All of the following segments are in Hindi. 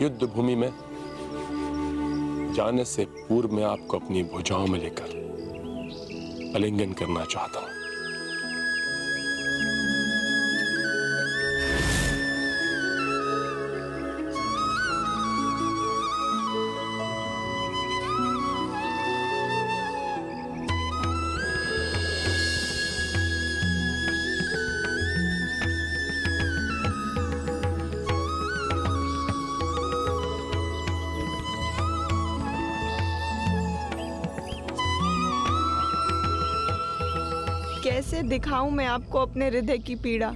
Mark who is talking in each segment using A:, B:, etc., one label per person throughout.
A: युद्ध भूमि में जाने से पूर्व मैं आपको अपनी भुजाओं में लेकर आलिंगन करना चाहता हूं।
B: कैसे दिखाऊं मैं आपको अपने हृदय की पीड़ा।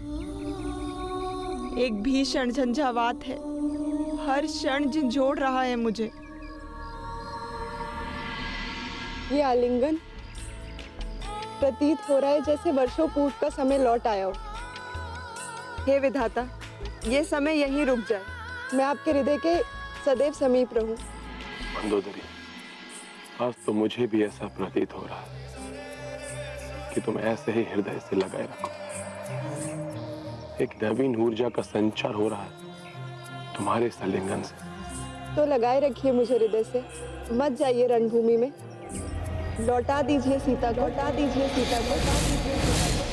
B: एक भीषण झंझावात है, हर क्षण झंझोड़ रहा है मुझे।
C: ये आलिंगन प्रतीत हो रहा है जैसे वर्षों पूर्व का समय लौट आया हो।
B: हे विधाता, ये समय यहीं रुक जाए,
C: मैं आपके हृदय के सदैव समीप रहूं।
A: मंदोदरी, आज तो मुझे भी ऐसा प्रतीत हो रहा है कि तुम ऐसे ही हृदय से लगाए रखो। एक नवीन ऊर्जा का संचार हो रहा है तुम्हारे इस आलिंगन से।
C: तो लगाए रखिए मुझे हृदय से, मत जाइए रणभूमि में। लौटा दीजिए सीता को, लौटा दीजिए सीता को, लौटा दीजिए सीता को।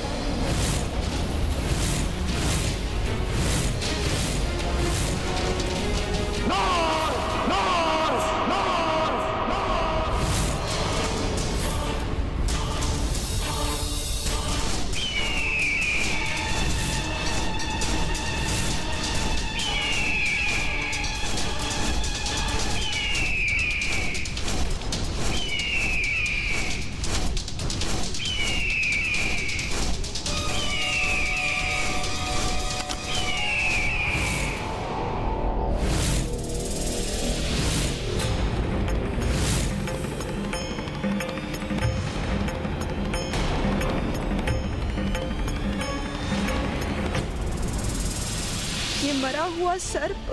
B: ये मरा हुआ सर्प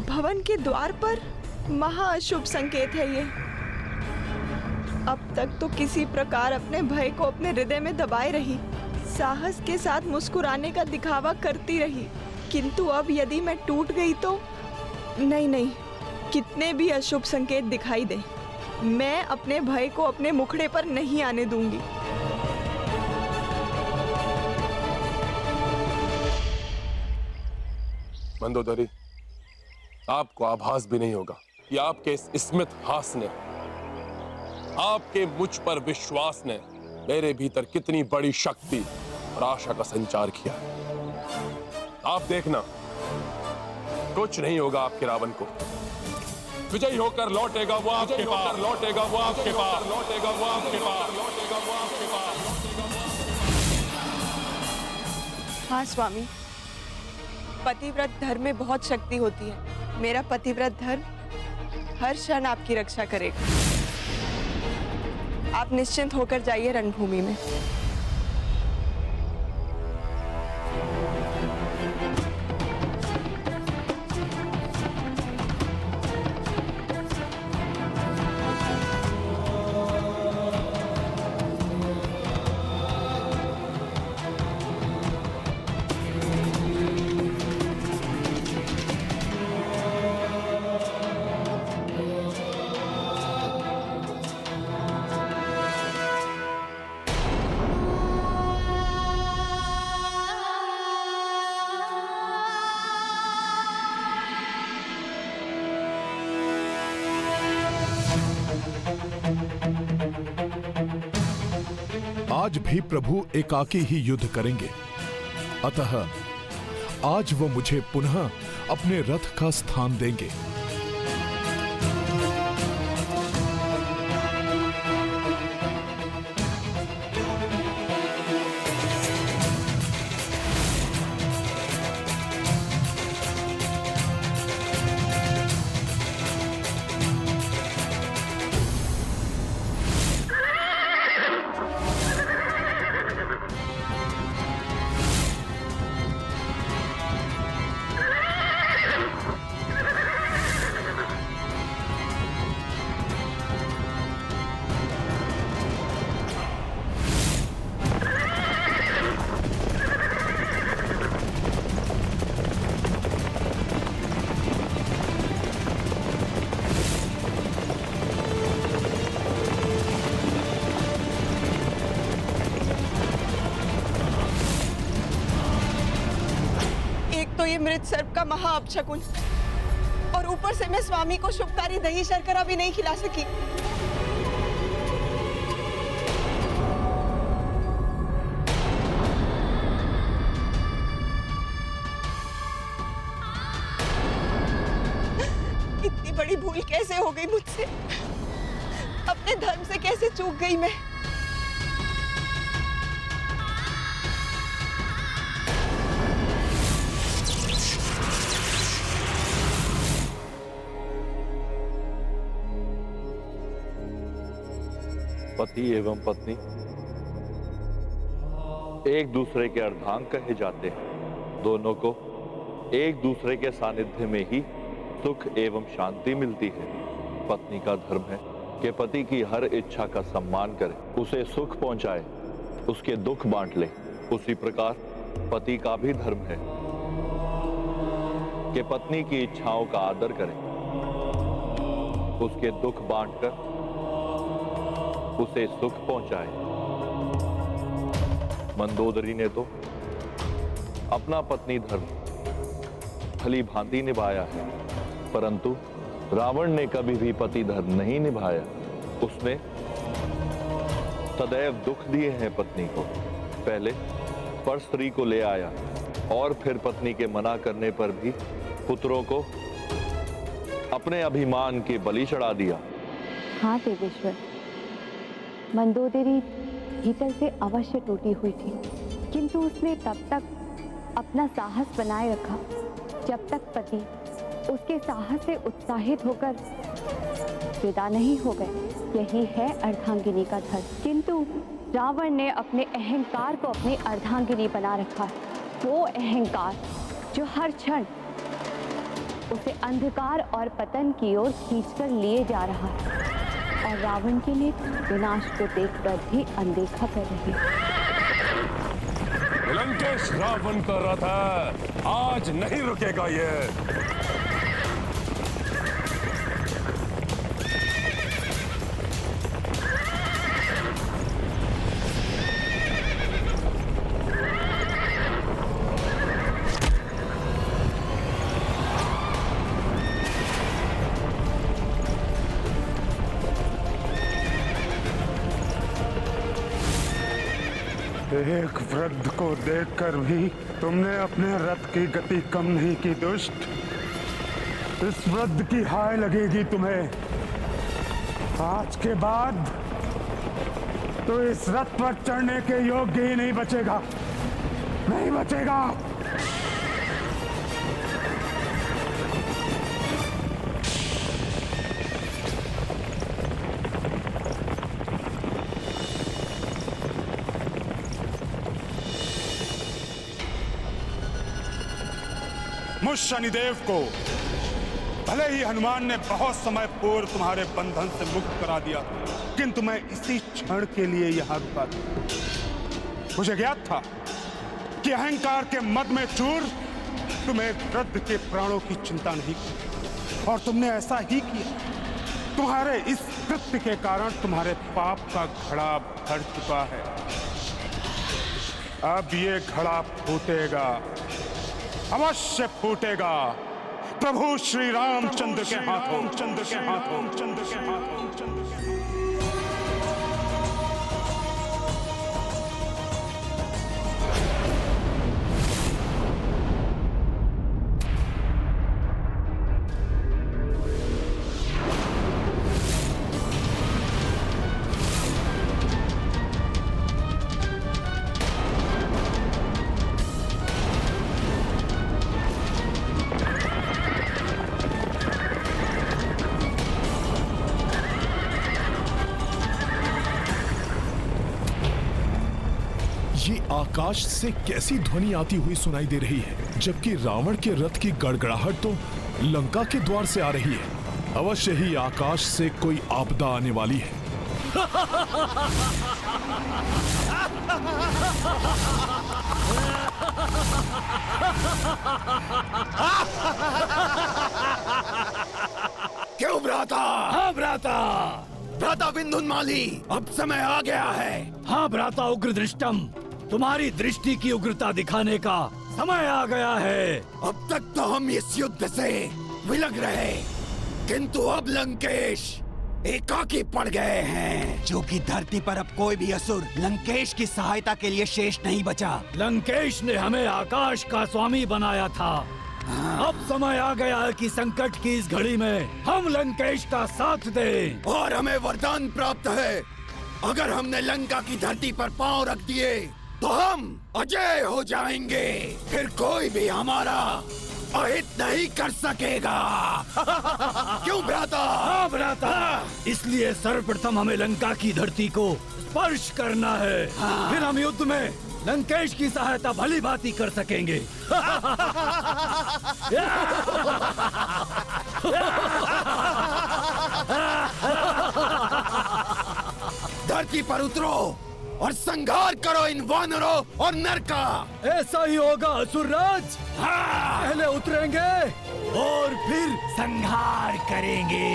B: भवन के द्वार पर, महाअशुभ संकेत है ये। अब तक तो किसी प्रकार अपने भय को अपने हृदय में दबाए रही, साहस के साथ मुस्कुराने का दिखावा करती रही, किंतु अब यदि मैं टूट गई तो नहीं, कितने भी अशुभ संकेत दिखाई दे, मैं अपने भय को अपने मुखड़े पर नहीं आने दूंगी।
A: मंदोदरी, आपको आभास भी नहीं होगा कि आपके इस स्मित हास ने, आपके मुझ पर विश्वास ने मेरे भीतर कितनी बड़ी शक्ति और आशा का संचार किया। आप देखना, कुछ नहीं होगा आपके रावण को। विजयी होकर लौटेगा वो आपके पास, लौटेगा वो आपके पास, लौटेगा वो आपके पास, लौटेगा वो आपके पास।
B: हाँ स्वामी, पतिव्रत धर्म में बहुत शक्ति होती है। मेरा पतिव्रत धर्म हर क्षण आपकी रक्षा करेगा। आप निश्चिंत होकर जाइए रणभूमि में।
D: आज भी प्रभु एकाकी ही युद्ध करेंगे, अतः आज वो मुझे पुनः अपने रथ का स्थान देंगे।
B: ये मृत सर्प का महा अपशकुन, और ऊपर से मैं स्वामी को शुभकारी दही शर्करा भी नहीं खिला सकी। इतनी बड़ी भूल कैसे हो गई मुझसे? अपने धर्म से कैसे चूक गई मैं?
E: पति एवं पत्नी एक दूसरे के अर्धांग कहे जाते हैं। दोनों को एक दूसरे के सानिध्य में ही सुख एवं शांति मिलती है। पत्नी का धर्म है कि पति की हर इच्छा का सम्मान करे, उसे सुख पहुंचाए, उसके दुख बांट ले। उसी प्रकार पति का भी धर्म है कि पत्नी की इच्छाओं का आदर करे, उसके दुख बांटकर उसे सुख पहुंचाए। मंदोदरी ने तो अपना पत्नी धर्म भली भांति निभाया है, परंतु रावण ने कभी भी पति धर्म नहीं निभाया। उसने सदैव दुख दिए हैं पत्नी को। पहले पर स्त्री को ले आया और फिर पत्नी के मना करने पर भी पुत्रों को अपने अभिमान के बलि चढ़ा दिया।
F: हाँ देवेश्वर, मंदोदरी भीतर से अवश्य टूटी हुई थी, किंतु उसने तब तक अपना साहस बनाए रखा जब तक पति उसके साहस से उत्साहित होकर विदा नहीं हो गए। यही है अर्धांगिनी का धर्म। किंतु रावण ने अपने अहंकार को अपनी अर्धांगिनी बना रखा है। वो अहंकार जो हर क्षण उसे अंधकार और पतन की ओर खींचकर लिए जा रहा है, और रावण के लिए विनाश को देखकर भी अनदेखा कर रही है।
A: लंकेश रावण का रथ है, आज नहीं रुकेगा ये।
G: एक वृद्ध को देखकर भी तुमने अपने रथ की गति कम नहीं की दुष्ट। इस वृद्ध की हाय लगेगी तुम्हें। आज के बाद तो इस रथ पर चढ़ने के योग्य ही नहीं बचेगा, नहीं बचेगा। मुझ शनिदेव को भले ही हनुमान ने बहुत समय पूर्व तुम्हारे बंधन से मुक्त करा दिया, किंतु मैं इसी क्षण के लिए यहां रुका था। मुझे ज्ञात था कि अहंकार के मद में चूर तुम्हें वृद्ध के प्राणों की चिंता नहीं की, और तुमने ऐसा ही किया। तुम्हारे इस कृत्य के कारण तुम्हारे पाप का घड़ा भर चुका है। अब ये घड़ा फूटेगा, अवश्य फूटेगा। प्रभु श्री रामचंद्र के हाथों, चंद्र के हाथों, चंद्र के हाथों, चंद्र के हाथों।
D: ये आकाश से कैसी ध्वनि आती हुई सुनाई दे रही है, जबकि रावण के रथ की गड़गड़ाहट तो लंका के द्वार से आ रही है। अवश्य ही आकाश से कोई आपदा आने वाली है।
H: क्यों भ्राता? हाँ भ्राता, भ्राता विंधुनमाली, अब समय आ गया है। हाँ भ्राता उग्र दृष्टम, तुम्हारी दृष्टि की उग्रता दिखाने का समय आ गया है। अब तक तो हम इस युद्ध से विलग रहे, किंतु अब लंकेश एकाकी पड़ गए हैं।
I: क्योंकि धरती पर अब कोई भी असुर लंकेश की सहायता के लिए शेष नहीं बचा।
H: लंकेश ने हमें आकाश का स्वामी बनाया था। अब समय आ गया है कि संकट की इस घड़ी में हम लंकेश का साथ दें।
I: और हमें वरदान प्राप्त है, अगर हमने लंका की धरती पर पांव रख दिए तो हम अजय हो जाएंगे। फिर कोई भी हमारा अहित नहीं कर सकेगा। क्यों भ्राता?
H: हाँ भ्राता, इसलिए सर्वप्रथम हमें लंका की धरती को स्पर्श करना है। फिर हम युद्ध में लंकेश की सहायता भली भांति कर सकेंगे।
I: धरती पर उतरो और संहार करो इन वानरों और नर का।
H: ऐसा ही होगा असुरराज। पहले उतरेंगे और फिर संहार करेंगे।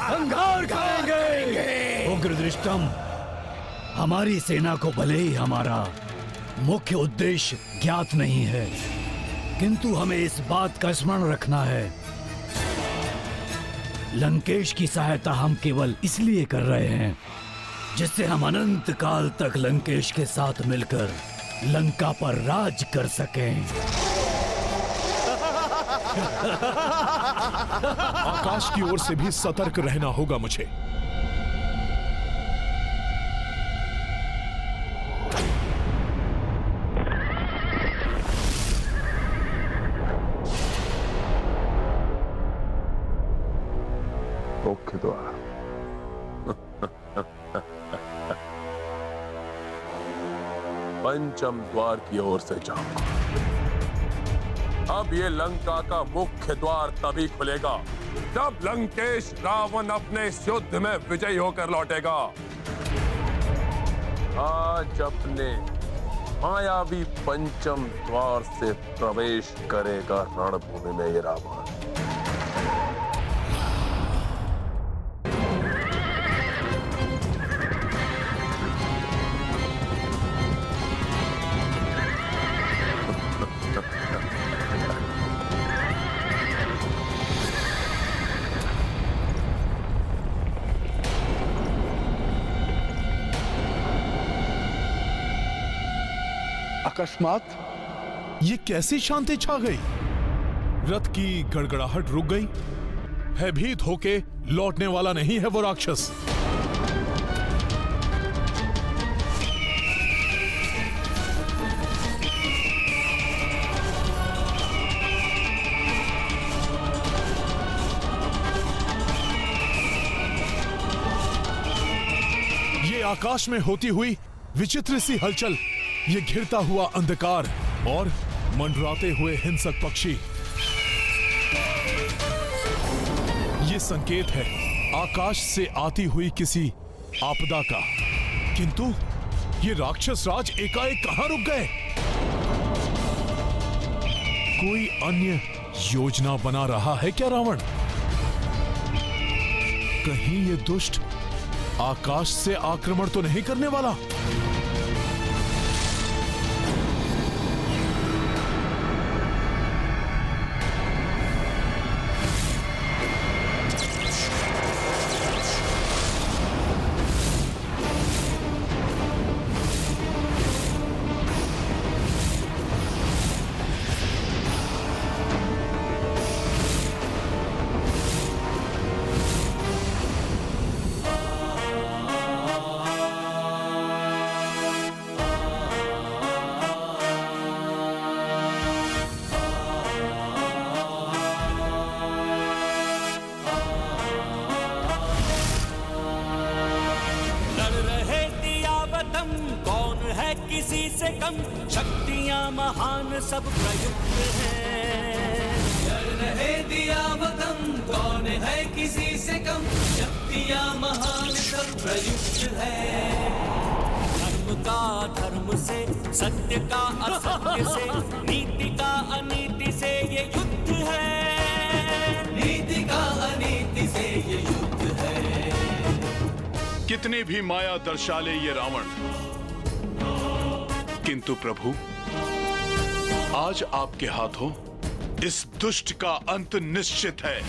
H: संहार करेंगे। उग्रदृष्टम, हमारी सेना को भले ही हमारा मुख्य उद्देश्य ज्ञात नहीं है, किंतु हमें इस बात का स्मरण रखना है, लंकेश की सहायता हम केवल इसलिए कर रहे हैं जिससे हम अनंत काल तक लंकेश के साथ मिलकर लंका पर राज कर सकें।
D: आकाश की ओर से भी सतर्क रहना होगा मुझे।
A: मुख्य द्वार। पंचम द्वार की ओर से जाऊंगा। अब ये लंका का मुख्य द्वार तभी खुलेगा जब लंकेश रावण अपने इस युद्ध में विजयी होकर लौटेगा। आज अपने मायावी पंचम द्वार से प्रवेश करेगा रणभूमि में ये रावण।
D: अकस्मात ये कैसी शांति छा गई? रथ की गड़गड़ाहट रुक गई। भयभीत होके लौटने वाला नहीं है वो राक्षस। ये आकाश में होती हुई विचित्र सी हलचल, ये घिरता हुआ अंधकार और मंडराते हुए हिंसक पक्षी, ये संकेत है आकाश से आती हुई किसी आपदा का। किंतु ये राक्षस राज एकाएक कहां रुक गए? कोई अन्य योजना बना रहा है क्या रावण? कहीं ये दुष्ट आकाश से आक्रमण तो नहीं करने वाला?
J: किसी से कम शक्तियां महान सब प्रयुक्त हैं। डर रहे दिया वतन कौन है किसी से कम शक्तियां महान सब प्रयुक्त है। धर्म का धर्म से, सत्य का असत्य से, नीति का अनीति से ये युद्ध है। नीति का अनीति से ये युद्ध है।
D: कितनी भी माया दर्शा ले ये रावण, किंतु प्रभु आज आपके हाथों इस दुष्ट का अंत निश्चित है।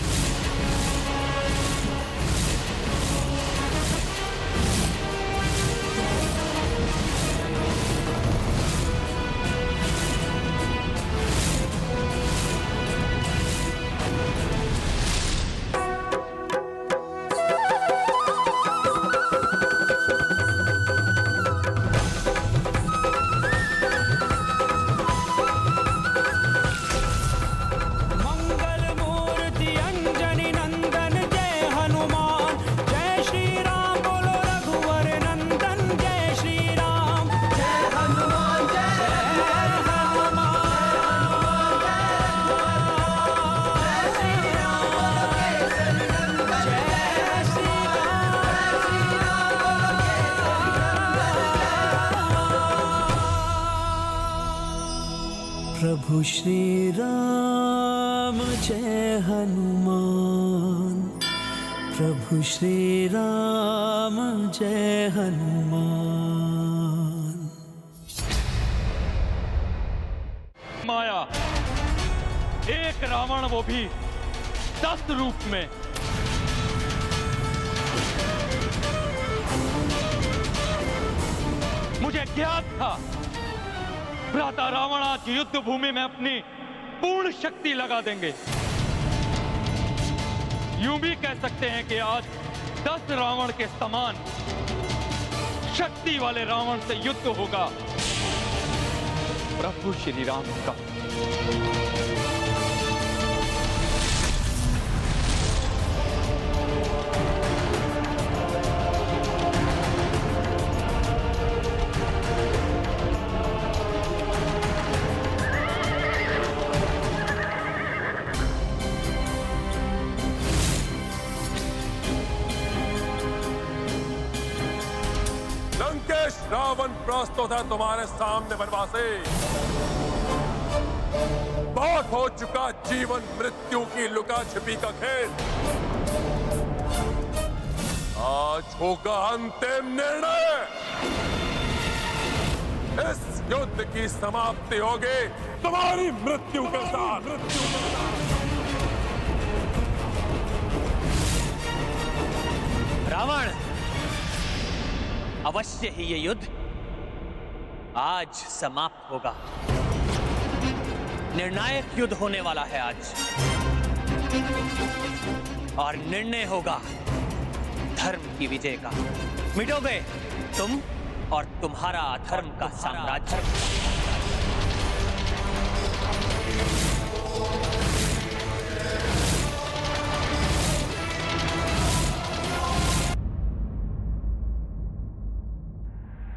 J: प्रभु श्री राम जय हनुमान, प्रभु श्री राम जय हनुमान।
K: माया, एक रावण, वो भी 10 रूप में। मुझे ज्ञात था भ्राता रावण आज युद्ध भूमि में अपनी पूर्ण शक्ति लगा देंगे। यूं भी कह सकते हैं कि आज 10 रावण के समान शक्ति वाले रावण से युद्ध होगा प्रभु श्री राम का।
A: रावण प्रस्तुत है तुम्हारे सामने वनवासी। बहुत हो चुका जीवन मृत्यु की लुका छिपी का खेल। आज होगा अंतिम निर्णय। इस युद्ध की समाप्ति होगी तुम्हारी मृत्यु के साथ।
K: रावण, अवश्य ही ये युद्ध आज समाप्त होगा। निर्णायक युद्ध होने वाला है आज, और निर्णय होगा धर्म की विजय का। मिटोगे तुम और तुम्हारा अधर्म का साम्राज्य।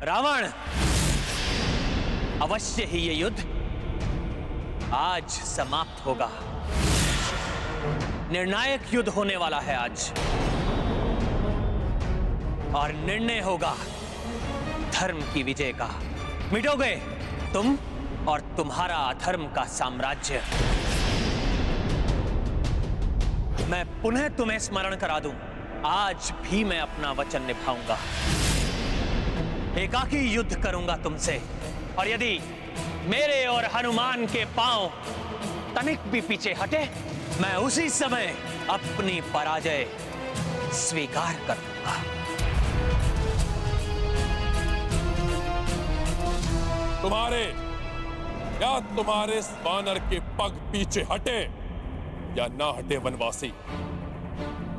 K: रावण, अवश्य ही ये युद्ध आज समाप्त होगा। निर्णायक युद्ध होने वाला है आज, और निर्णय होगा धर्म की विजय का। मिटोगे तुम और तुम्हारा अधर्म का साम्राज्य। मैं पुनः तुम्हें स्मरण करा दूं, आज भी मैं अपना वचन निभाऊंगा। एकाकी युद्ध करूंगा तुमसे, और यदि मेरे और हनुमान के पांव तनिक भी पीछे हटे, मैं उसी समय अपनी पराजय स्वीकार कर लूंगा।
A: तुम्हारे वानर के पग पीछे हटे या ना हटे वनवासी,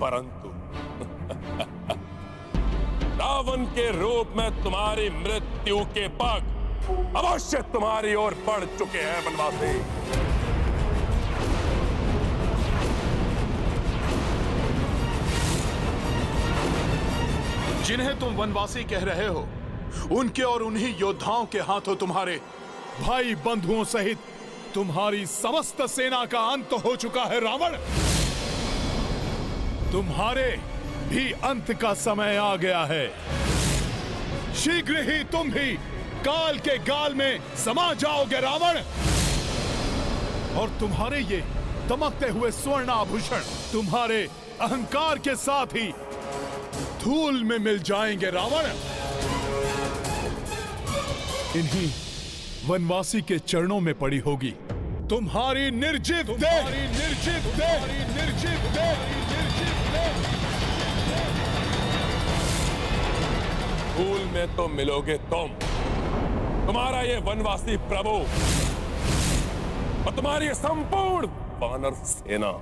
A: परंतु रावण के रूप में तुम्हारी मृत्यु के पग अवश्य तुम्हारी ओर बढ़ चुके हैं वनवासी।
D: जिन्हें तुम वनवासी कह रहे हो, उनके और उन्हीं योद्धाओं के हाथों तुम्हारे भाई बंधुओं सहित तुम्हारी समस्त सेना का अंत हो चुका है। रावण, तुम्हारे भी अंत का समय आ गया है। शीघ्र ही तुम भी काल के गाल में समा जाओगे रावण, और तुम्हारे ये दमकते हुए स्वर्ण आभूषण तुम्हारे अहंकार के साथ ही धूल में मिल जाएंगे रावण। इन्हीं वनवासी के चरणों में पड़ी होगी तुम्हारी निर्जीव देह, निर्जीव देह, निर्जीव देह, निर्जीव देह।
A: भूल में तो मिलोगे तुम, तुम्हारा ये वनवासी प्रभु और तुम्हारी ये संपूर्ण वानर सेना।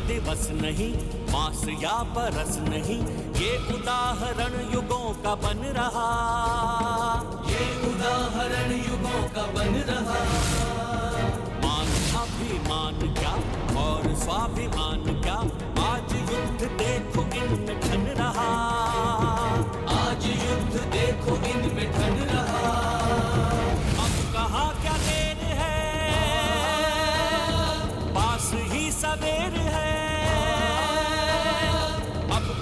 J: दिवस नहीं, मास या बरस नहीं, ये उदाहरण युगों का बन रहा, ये उदाहरण युगों का बन रहा। मान अभिमान क्या और स्वाभिमान क्या, आज युद्ध देखो इनमें ठन रहा, आज युद्ध देखो इनमें ठन रहा। अब कहाँ क्या देर है, पास ही सवेर है,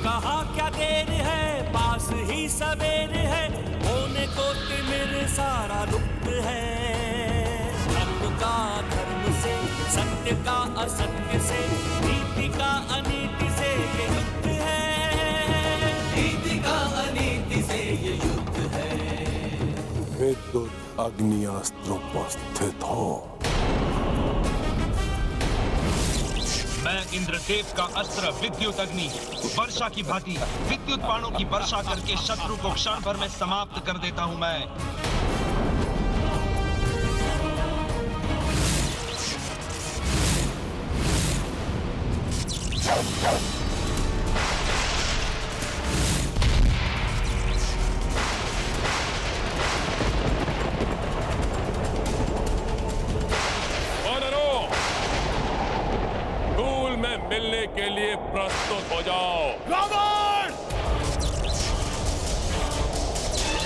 J: कहाँ क्या देर है, पास ही सवेर है, होने को तिमिर सारा लुप्त है। धर्म का धर्म से, सत्य का असत्य से, नीति का अनीति से ये युद्ध है, नीति का अनीति से ये युद्ध है।
A: विद्युत अग्नियास्त्र उपस्थित हो।
L: मैं इंद्रदेव का अस्त्र विद्युत अग्नि वर्षा की भांति विद्युत बाणों की वर्षा करके शत्रु को क्षण भर में समाप्त कर देता हूं मैं।
A: मिलने के लिए प्रस्तुत हो जाओ।